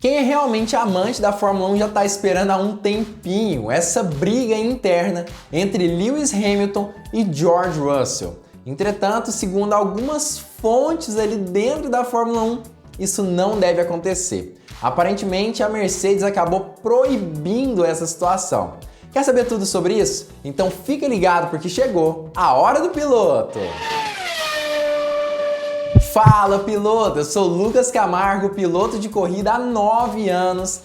Quem é realmente amante da Fórmula 1 já está esperando há um tempinho essa briga interna entre Lewis Hamilton e George Russell. Entretanto, segundo algumas fontes ali dentro da Fórmula 1, isso não deve acontecer. Aparentemente, a Mercedes acabou proibindo essa situação. Quer saber tudo sobre isso? Então fica ligado porque chegou a hora do piloto! Fala, piloto! Eu sou Lucas Camargo, piloto de corrida há 9 anos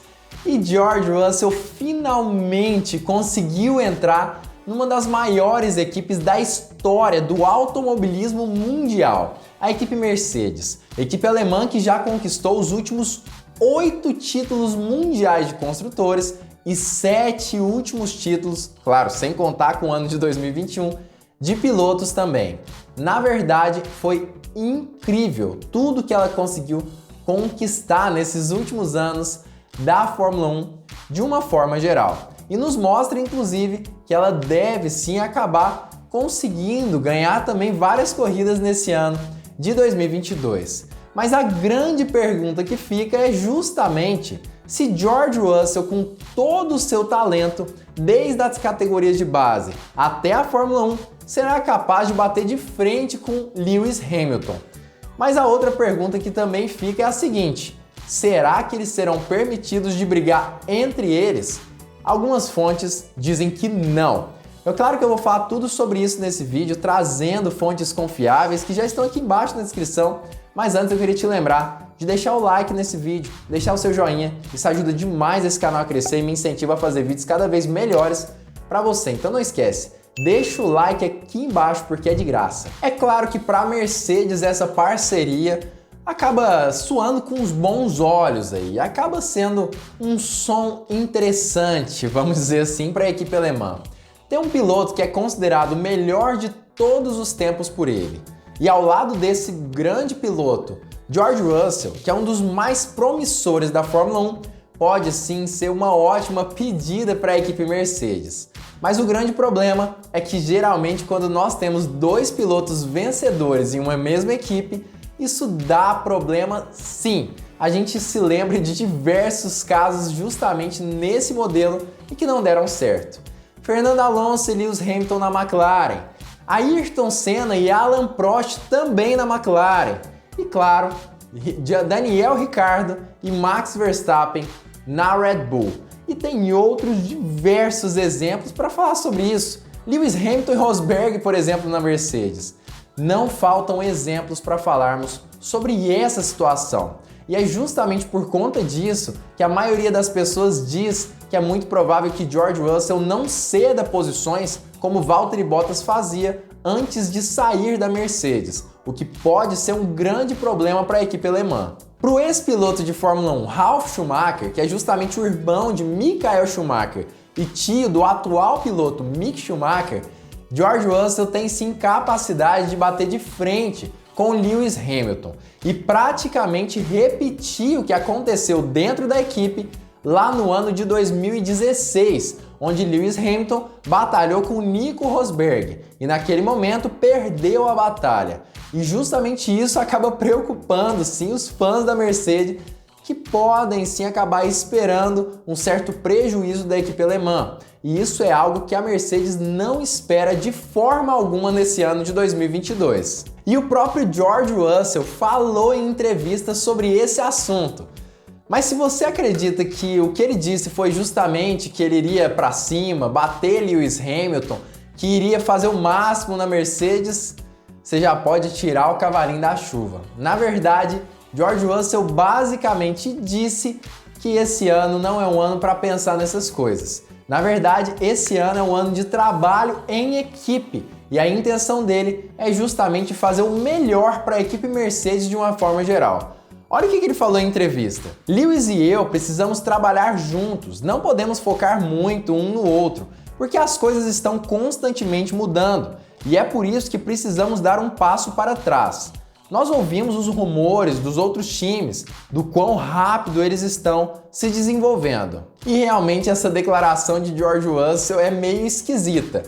e George Russell finalmente conseguiu entrar numa das maiores equipes da história do automobilismo mundial, a equipe Mercedes, equipe alemã que já conquistou os últimos 8 títulos mundiais de construtores e 7 últimos títulos, claro, sem contar com o ano de 2021, de pilotos também. Na verdade, foi incrível tudo que ela conseguiu conquistar nesses últimos anos da Fórmula 1 de uma forma geral. E nos mostra, inclusive, que ela deve sim acabar conseguindo ganhar também várias corridas nesse ano de 2022. Mas a grande pergunta que fica é justamente se George Russell, com todo o seu talento, desde as categorias de base até a Fórmula 1, será capaz de bater de frente com Lewis Hamilton. Mas a outra pergunta que também fica é a seguinte: será que eles serão permitidos de brigar entre eles? Algumas fontes dizem que não. É claro que eu vou falar tudo sobre isso nesse vídeo, trazendo fontes confiáveis que já estão aqui embaixo na descrição, mas antes eu queria te lembrar de deixar o like nesse vídeo, deixar o seu joinha, isso ajuda demais esse canal a crescer e me incentiva a fazer vídeos cada vez melhores para você. Então não esquece, deixa o like aqui embaixo porque é de graça. É claro que para a Mercedes essa parceria acaba soando com uns bons olhos aí, acaba sendo um som interessante, vamos dizer assim, para a equipe alemã. Tem um piloto que é considerado o melhor de todos os tempos por ele. E ao lado desse grande piloto, George Russell, que é um dos mais promissores da Fórmula 1, pode sim ser uma ótima pedida para a equipe Mercedes. Mas o grande problema é que geralmente quando nós temos dois pilotos vencedores em uma mesma equipe, isso dá problema sim. A gente se lembra de diversos casos justamente nesse modelo e que não deram certo. Fernando Alonso e Lewis Hamilton na McLaren, Ayrton Senna e Alain Prost também na McLaren e, claro, Daniel Ricciardo e Max Verstappen na Red Bull. E tem outros diversos exemplos para falar sobre isso. Lewis Hamilton e Rosberg, por exemplo, na Mercedes. Não faltam exemplos para falarmos sobre essa situação. E é justamente por conta disso que a maioria das pessoas diz que é muito provável que George Russell não ceda posições como Valtteri Bottas fazia antes de sair da Mercedes, o que pode ser um grande problema para a equipe alemã. Para o ex-piloto de Fórmula 1 Ralf Schumacher, que é justamente o irmão de Michael Schumacher e tio do atual piloto Mick Schumacher, George Russell tem sim capacidade de bater de frente com Lewis Hamilton e praticamente repetir o que aconteceu dentro da equipe lá no ano de 2016, onde Lewis Hamilton batalhou com Nico Rosberg e naquele momento perdeu a batalha. E justamente isso acaba preocupando sim os fãs da Mercedes, que podem sim acabar esperando um certo prejuízo da equipe alemã. E isso é algo que a Mercedes não espera de forma alguma nesse ano de 2022. E o próprio George Russell falou em entrevistas sobre esse assunto. Mas se você acredita que o que ele disse foi justamente que ele iria para cima, bater Lewis Hamilton, que iria fazer o máximo na Mercedes, você já pode tirar o cavalinho da chuva. Na verdade, George Russell basicamente disse que esse ano não é um ano para pensar nessas coisas. Na verdade, esse ano é um ano de trabalho em equipe e a intenção dele é justamente fazer o melhor para a equipe Mercedes de uma forma geral. Olha o que ele falou em entrevista. Lewis e eu precisamos trabalhar juntos, não podemos focar muito um no outro, porque as coisas estão constantemente mudando e é por isso que precisamos dar um passo para trás. Nós ouvimos os rumores dos outros times, do quão rápido eles estão se desenvolvendo. E realmente essa declaração de George Russell é meio esquisita.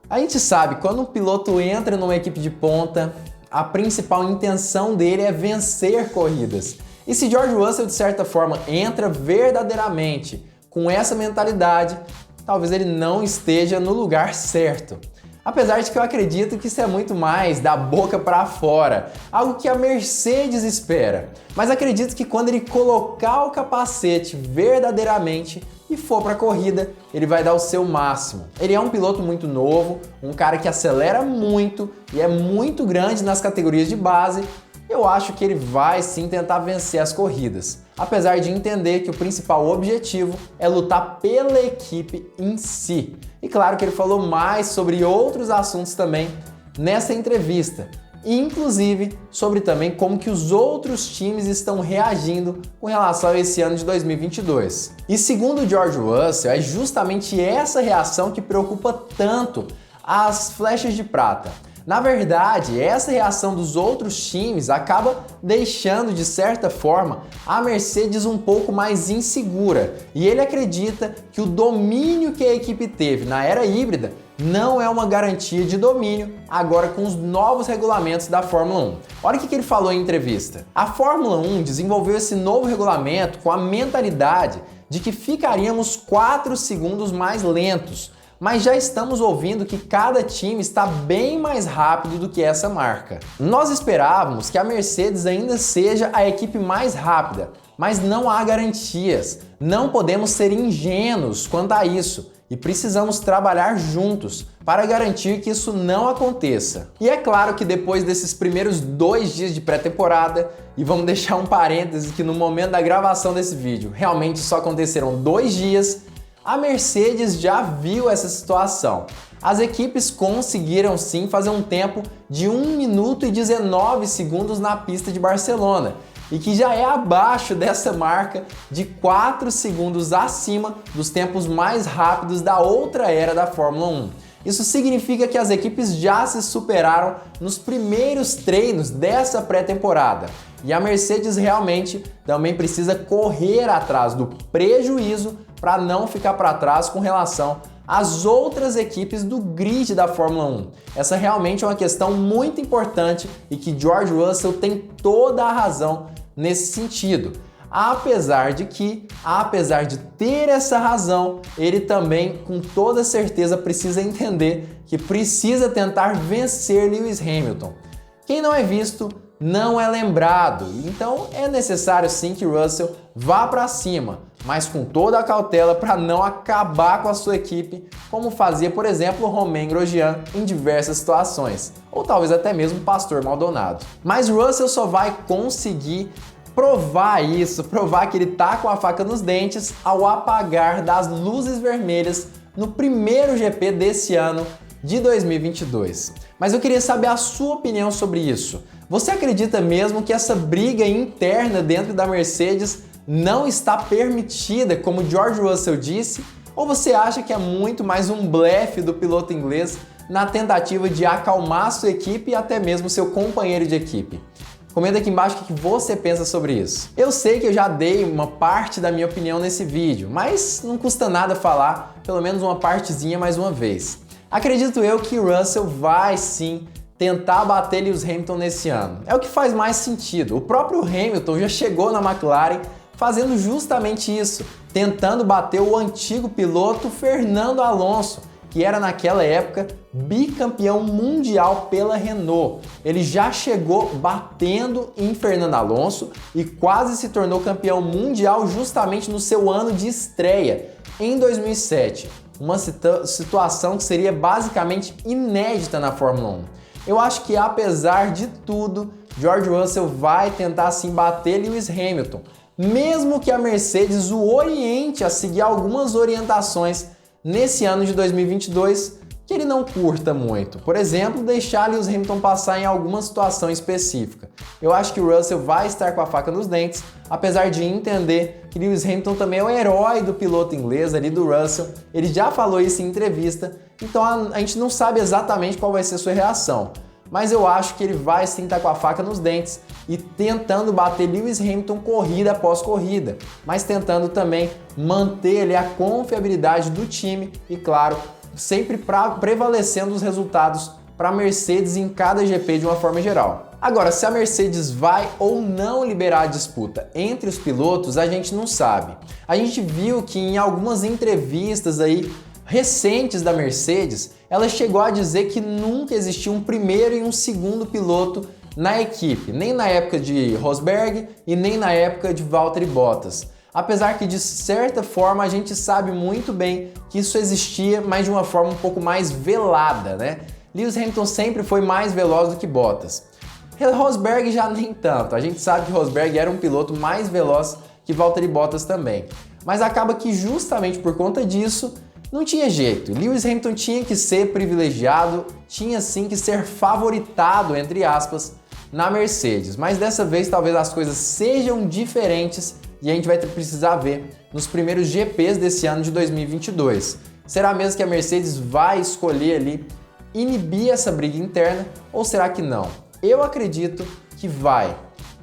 A gente sabe, quando um piloto entra numa equipe de ponta, a principal intenção dele é vencer corridas. E se George Russell, de certa forma, entra verdadeiramente com essa mentalidade, talvez ele não esteja no lugar certo. Apesar de que eu acredito que isso é muito mais da boca para fora, algo que a Mercedes espera. Mas acredito que quando ele colocar o capacete verdadeiramente e for para a corrida, ele vai dar o seu máximo. Ele é um piloto muito novo, um cara que acelera muito e é muito grande nas categorias de base. Eu acho que ele vai sim tentar vencer as corridas, apesar de entender que o principal objetivo é lutar pela equipe em si. E claro que ele falou mais sobre outros assuntos também nessa entrevista, inclusive sobre também como que os outros times estão reagindo com relação a esse ano de 2022. E segundo George Russell, é justamente essa reação que preocupa tanto as flechas de prata. Na verdade, essa reação dos outros times acaba deixando, de certa forma, a Mercedes um pouco mais insegura. E ele acredita que o domínio que a equipe teve na era híbrida não é uma garantia de domínio agora com os novos regulamentos da Fórmula 1. Olha o que ele falou em entrevista. A Fórmula 1 desenvolveu esse novo regulamento com a mentalidade de que ficaríamos 4 segundos mais lentos, mas já estamos ouvindo que cada time está bem mais rápido do que essa marca. Nós esperávamos que a Mercedes ainda seja a equipe mais rápida, mas não há garantias. Não podemos ser ingênuos quanto a isso e precisamos trabalhar juntos para garantir que isso não aconteça. E é claro que depois desses primeiros 2 dias de pré-temporada, e vamos deixar um parêntese que no momento da gravação desse vídeo realmente só aconteceram 2 dias, a Mercedes já viu essa situação. As equipes conseguiram sim fazer um tempo de 1 minuto e 19 segundos na pista de Barcelona, e que já é abaixo dessa marca de 4 segundos acima dos tempos mais rápidos da outra era da Fórmula 1. Isso significa que as equipes já se superaram nos primeiros treinos dessa pré-temporada. E a Mercedes realmente também precisa correr atrás do prejuízo para não ficar para trás com relação às outras equipes do grid da Fórmula 1. Essa realmente é uma questão muito importante e que George Russell tem toda a razão nesse sentido. Apesar de ter essa razão, ele também com toda certeza precisa entender que precisa tentar vencer Lewis Hamilton. Quem não é visto não é lembrado, então é necessário sim que Russell vá para cima, mas com toda a cautela para não acabar com a sua equipe, como fazia, por exemplo, Romain Grosjean em diversas situações, ou talvez até mesmo Pastor Maldonado. Mas Russell só vai conseguir provar que ele tá com a faca nos dentes ao apagar das luzes vermelhas no primeiro GP desse ano de 2022. Mas eu queria saber a sua opinião sobre isso. Você acredita mesmo que essa briga interna dentro da Mercedes não está permitida, como George Russell disse? Ou você acha que é muito mais um blefe do piloto inglês na tentativa de acalmar sua equipe e até mesmo seu companheiro de equipe? Comenta aqui embaixo o que você pensa sobre isso. Eu sei que eu já dei uma parte da minha opinião nesse vídeo, mas não custa nada falar pelo menos uma partezinha mais uma vez. Acredito eu que Russell vai sim tentar bater Lewis Hamilton nesse ano. É o que faz mais sentido. O próprio Hamilton já chegou na McLaren fazendo justamente isso, tentando bater o antigo piloto Fernando Alonso, que era naquela época bicampeão mundial pela Renault. Ele já chegou batendo em Fernando Alonso e quase se tornou campeão mundial justamente no seu ano de estreia, em 2007. Uma situação que seria basicamente inédita na Fórmula 1. Eu acho que apesar de tudo, George Russell vai tentar sim bater Lewis Hamilton, mesmo que a Mercedes o oriente a seguir algumas orientações nesse ano de 2022 que ele não curta muito. Por exemplo, deixar Lewis Hamilton passar em alguma situação específica. Eu acho que o Russell vai estar com a faca nos dentes, apesar de entender que Lewis Hamilton também é o herói do piloto inglês ali do Russell. Ele já falou isso em entrevista, então a gente não sabe exatamente qual vai ser a sua reação. Mas eu acho que ele vai sim estar com a faca nos dentes e tentando bater Lewis Hamilton corrida após corrida, mas tentando também manter ali a confiabilidade do time e, claro, sempre prevalecendo os resultados para a Mercedes em cada GP de uma forma geral. Agora, se a Mercedes vai ou não liberar a disputa entre os pilotos, a gente não sabe. A gente viu que em algumas entrevistas aí recentes da Mercedes, ela chegou a dizer que nunca existiu um primeiro e um segundo piloto na equipe, nem na época de Rosberg e nem na época de Valtteri Bottas. Apesar que de certa forma a gente sabe muito bem que isso existia, mas de uma forma um pouco mais velada, né? Lewis Hamilton sempre foi mais veloz do que Bottas. Rosberg já nem tanto, a gente sabe que Rosberg era um piloto mais veloz que Valtteri Bottas também. Mas acaba que justamente por conta disso, não tinha jeito. Lewis Hamilton tinha que ser privilegiado, tinha sim que ser favoritado, entre aspas, na Mercedes. Mas dessa vez talvez as coisas sejam diferentes e a gente vai precisar ver nos primeiros GPs desse ano de 2022. Será mesmo que a Mercedes vai escolher ali inibir essa briga interna ou será que não? Eu acredito que vai.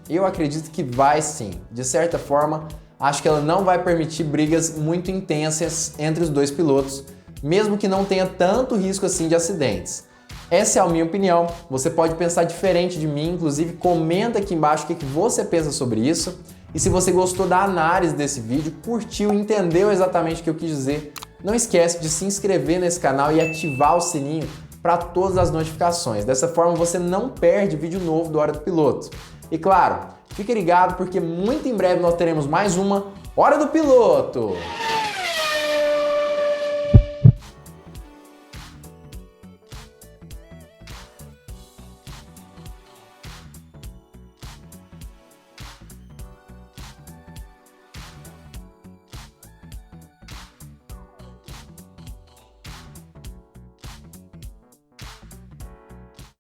Eu acredito que vai sim. De certa forma, acho que ela não vai permitir brigas muito intensas entre os dois pilotos, mesmo que não tenha tanto risco assim de acidentes. Essa é a minha opinião, você pode pensar diferente de mim, inclusive comenta aqui embaixo o que você pensa sobre isso. E se você gostou da análise desse vídeo, curtiu, entendeu exatamente o que eu quis dizer, não esquece de se inscrever nesse canal e ativar o sininho para todas as notificações. Dessa forma você não perde vídeo novo do Hora do Piloto. E claro, fique ligado porque muito em breve nós teremos mais uma Hora do Piloto!